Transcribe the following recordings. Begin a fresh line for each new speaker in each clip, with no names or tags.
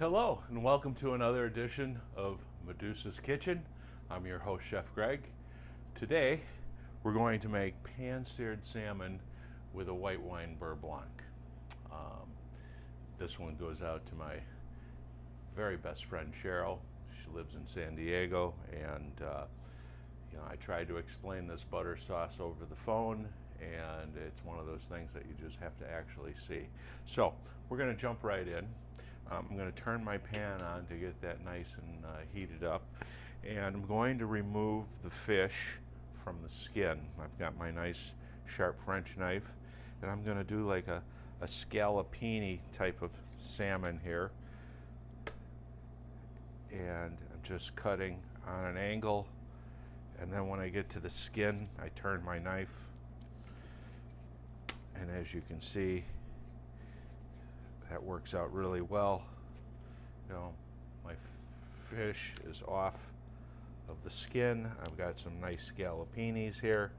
Hello and welcome to another edition of Medusa's Kitchen. I'm your host, Chef Greg. Today we're going to make pan-seared salmon with a white wine Buerre Blanc. This one goes out to my very best friend Cheryl. She lives in San Diego, and I tried to explain this butter sauce over the phone, and it's one of those things that you just have to actually see. So we're going to jump right in. I'm going to turn my pan on to get that nice and heated up, and I'm going to remove the fish from the skin. I've got my nice sharp French knife, and I'm going to do like a scallopini type of salmon here, and I'm just cutting on an angle, and then when I get to the skin I turn my knife, and as you can see that works out really well. My fish is off of the skin. I've got some nice scallopinis here.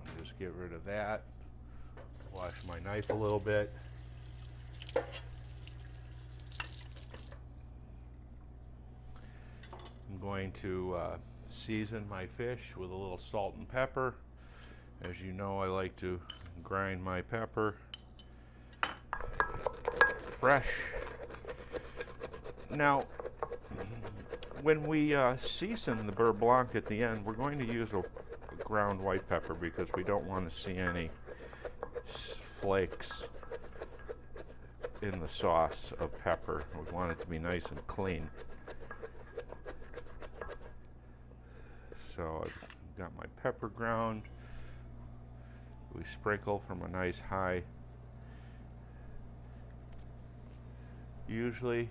I'll just get rid of that. Wash my knife a little bit. I'm going to season my fish with a little salt and pepper. As you know, I like to grind my pepper fresh. Now, when we season the Buerre Blanc at the end, we're going to use a ground white pepper because we don't want to see any flakes in the sauce of pepper. We want it to be nice and clean. So I've got my pepper ground. We sprinkle from a nice high. Usually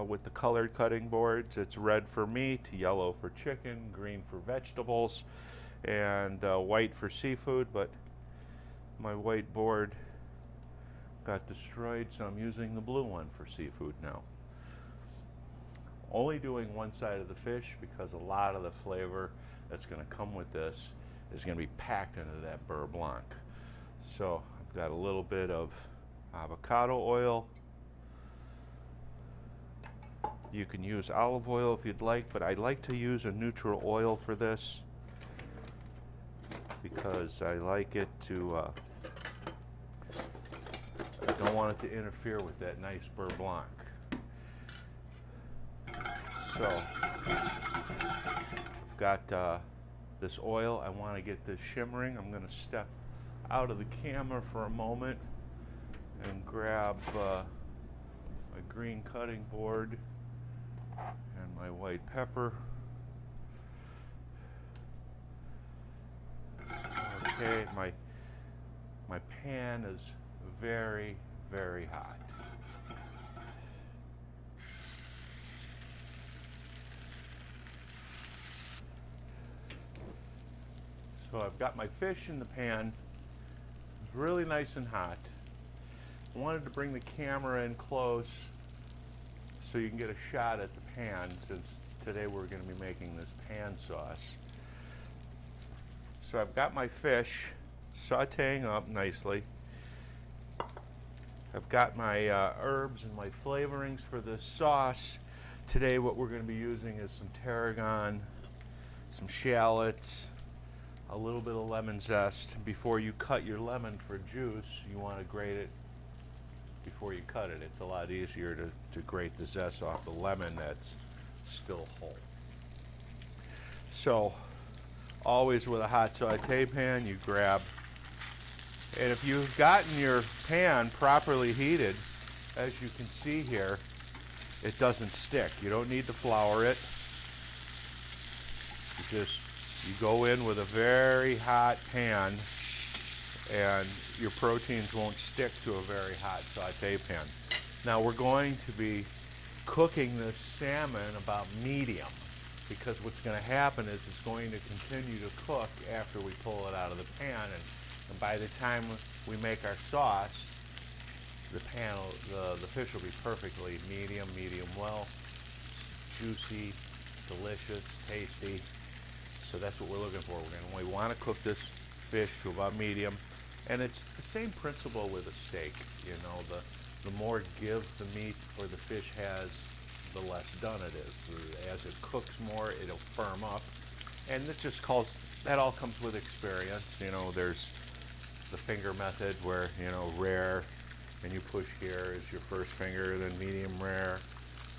with the colored cutting boards, it's red for meat, yellow for chicken, green for vegetables, and white for seafood, but my white board got destroyed, so I'm using the blue one for seafood now. Only doing one side of the fish because a lot of the flavor that's going to come with this is going to be packed into that Buerre Blanc. So I've got a little bit of avocado oil. You can use olive oil if you'd like, but I like to use a neutral oil for this because I like it to, I don't want it to interfere with that nice Buerre Blanc. So I've got this oil. I want to get this shimmering. I'm going to step out of the camera for a moment and grab my green cutting board and my white pepper. Okay, my pan is very, very hot. So I've got my fish in the pan. It's really nice and hot. I wanted to bring the camera in close so you can get a shot at the pan, since today we're going to be making this pan sauce. So I've got my fish sauteing up nicely. I've got my herbs and my flavorings for this sauce. Today what we're going to be using is some tarragon, some shallots, a little bit of lemon zest. Before you cut your lemon for juice, you want to grate it before you cut it. It's a lot easier to grate the zest off the lemon that's still whole. So always with a hot saute pan, you grab, and if you've gotten your pan properly heated, as you can see here, it doesn't stick. You don't need to flour it. You go in with a very hot pan, and your proteins won't stick to a very hot saute pan. Now we're going to be cooking this salmon about medium, because what's going to happen is it's going to continue to cook after we pull it out of the pan, and by the time we make our sauce, the fish will be perfectly medium well, juicy, delicious, tasty. So that's what we're looking for. We want to cook this fish to about medium, and it's the same principle with a steak. the more give the meat or the fish has, the less done it is. As it cooks more, it'll firm up. And it just calls, that all comes with experience. You know, there's the finger method where, you know, rare, and you push here is your first finger, then medium rare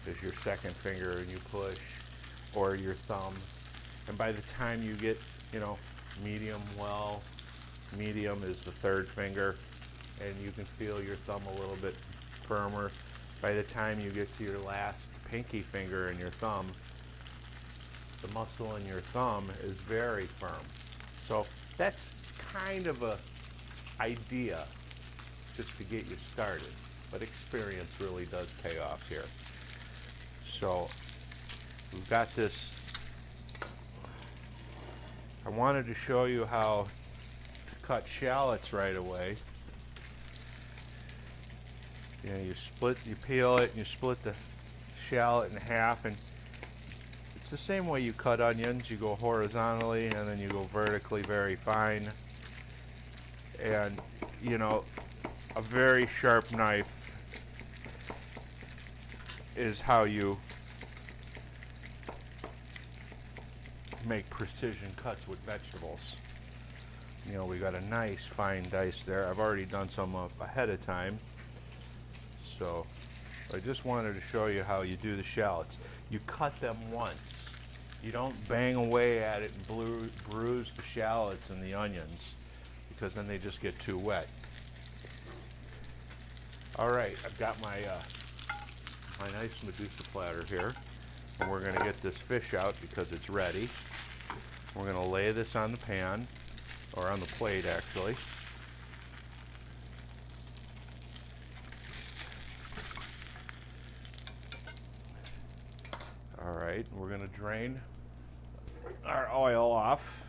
is your second finger and you push, or your thumb. And by the time you get, you know, medium well, medium is the third finger, and you can feel your thumb a little bit firmer. By the time you get to your last pinky finger and your thumb, the muscle in your thumb is very firm. So that's kind of a idea just to get you started, but experience really does pay off here. So we've got this. I wanted to show you how to cut shallots right away. You know, you peel it and you split the shallot in half, and it's the same way you cut onions. You go horizontally and then you go vertically very fine. And, you know, a very sharp knife is how you make precision cuts with vegetables. You know, we got a nice fine dice there. I've already done some ahead of time. So I just wanted to show you how you do the shallots. You cut them once. You don't bang away at it and bruise the shallots and the onions, because then they just get too wet. All right, I've got my my nice Medusa platter here, and we're gonna get this fish out because it's ready. We're gonna lay this on the pan, or on the plate actually. All right, we're gonna drain our oil off.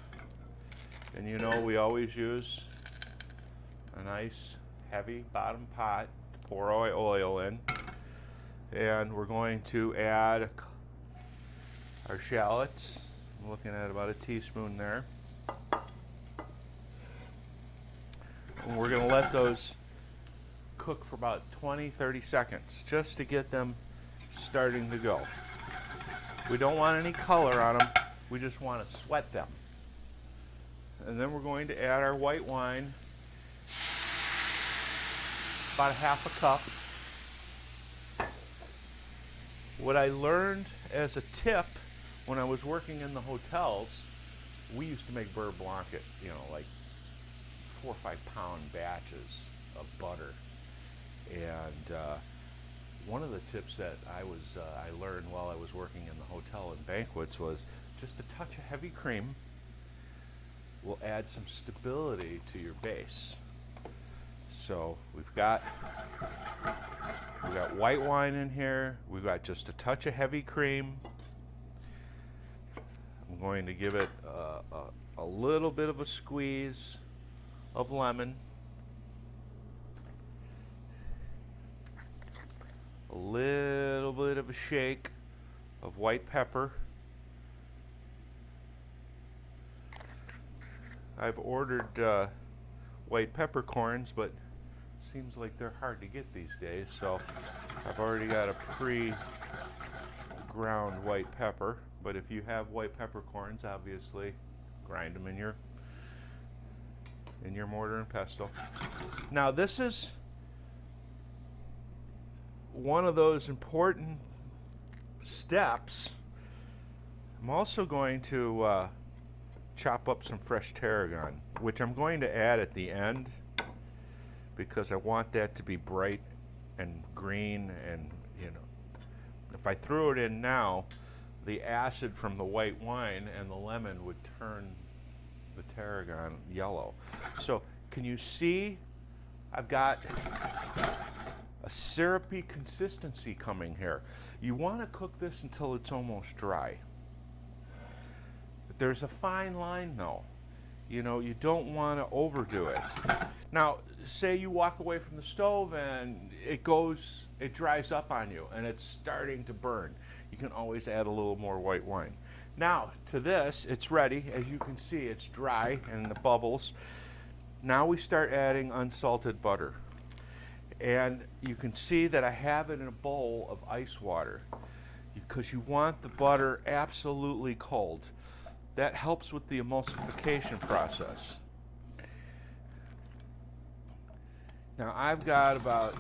And you know, we always use a nice heavy bottom pot to pour oil in. And we're going to add our shallots. I'm looking at about a teaspoon there. And we're going to let those cook for about 20-30 seconds just to get them starting to go. We don't want any color on them, we just want to sweat them. And then we're going to add our white wine, about half a cup. What I learned as a tip when I was working in the hotels, we used to make Buerre Blanc at, you know, like 4 or 5 pound batches of butter. And one of the tips that I learned while I was working in the hotel and banquets was just a touch of heavy cream will add some stability to your base. So we've got white wine in here. We've got just a touch of heavy cream. I'm going to give it a little bit of a squeeze of lemon, a little bit of a shake of white pepper. I've ordered white peppercorns, but it seems like they're hard to get these days, so I've already got a pre-ground white pepper. But if you have white peppercorns, obviously grind them in your mortar and pestle. Now this is one of those important steps. I'm also going to chop up some fresh tarragon, which I'm going to add at the end because I want that to be bright and green. And you know, if I threw it in now, the acid from the white wine and the lemon would turn the tarragon yellow. So can you see I've got a syrupy consistency coming here. You want to cook this until it's almost dry. There's a fine line though. You know, you don't want to overdo it. Now, say you walk away from the stove and it dries up on you and it's starting to burn. You can always add a little more white wine. Now, to this, it's ready. As you can see, it's dry and the bubbles. Now we start adding unsalted butter. And you can see that I have it in a bowl of ice water because you want the butter absolutely cold. That helps with the emulsification process. Now I've got about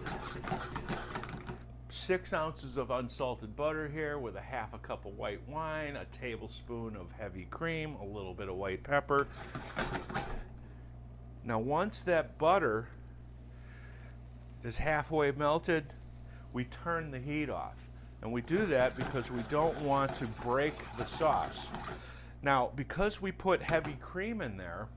6 ounces of unsalted butter here with a half a cup of white wine, a tablespoon of heavy cream, a little bit of white pepper. Now once that butter is halfway melted, we turn the heat off. And we do that because we don't want to break the sauce. Now, because we put heavy cream in there,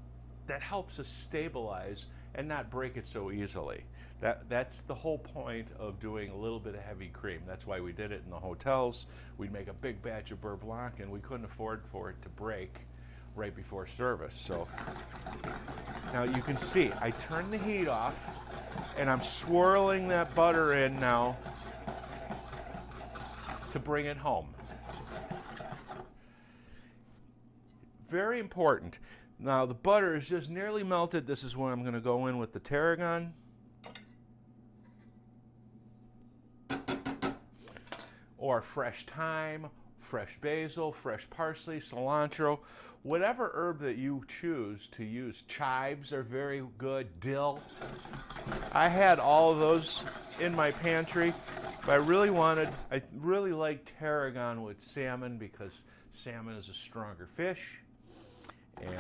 that helps us stabilize and not break it so easily. That's the whole point of doing a little bit of heavy cream. That's why we did it in the hotels. We'd make a big batch of Buerre Blanc and we couldn't afford for it to break right before service. So now you can see I turn the heat off and I'm swirling that butter in now to bring it home. Very important. Now the butter is just nearly melted. This is when I'm going to go in with the tarragon. Or fresh thyme, fresh basil, fresh parsley, cilantro, whatever herb that you choose to use. Chives are very good, dill. I had all of those in my pantry, but I really like tarragon with salmon because salmon is a stronger fish. And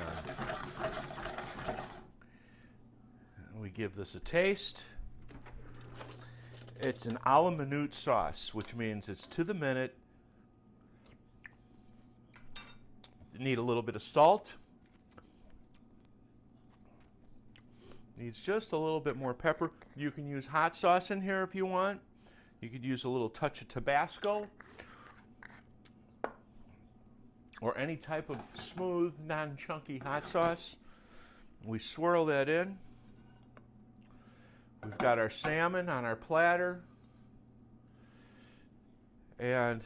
we give this a taste. It's an a la minute sauce, which means it's to the minute. You need a little bit of salt. Needs just a little bit more pepper. You can use hot sauce in here if you want. You could use a little touch of Tabasco or any type of smooth, non-chunky hot sauce. We swirl that in. We've got our salmon on our platter. And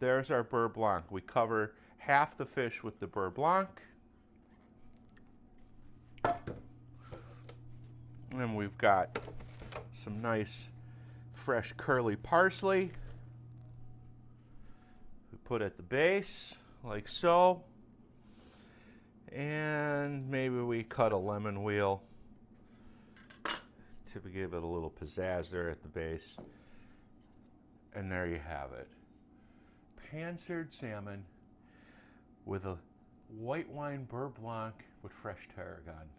there's our Buerre Blanc. We cover half the fish with the Buerre Blanc. And we've got some nice fresh curly parsley. We put at the base, like so. And maybe we cut a lemon wheel to give it a little pizzazz there at the base. And there you have it. Pan-seared salmon with a white wine Buerre Blanc with fresh tarragon.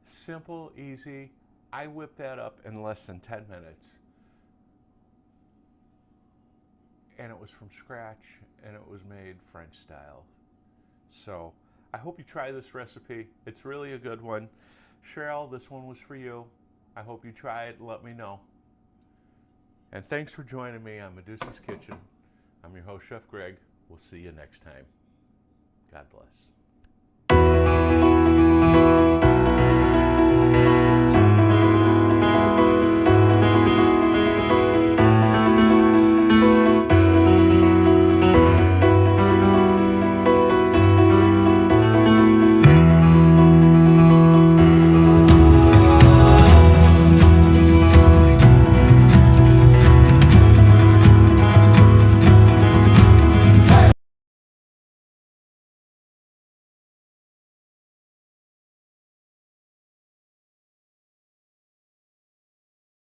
Simple, easy. I whipped that up in less than 10 minutes. And it was from scratch, and it was made French style. So I hope you try this recipe. It's really a good one. Cheryl, this one was for you. I hope you try it and let me know. And thanks for joining me on Medusa's Kitchen. I'm your host, Chef Greg. We'll see you next time. God bless.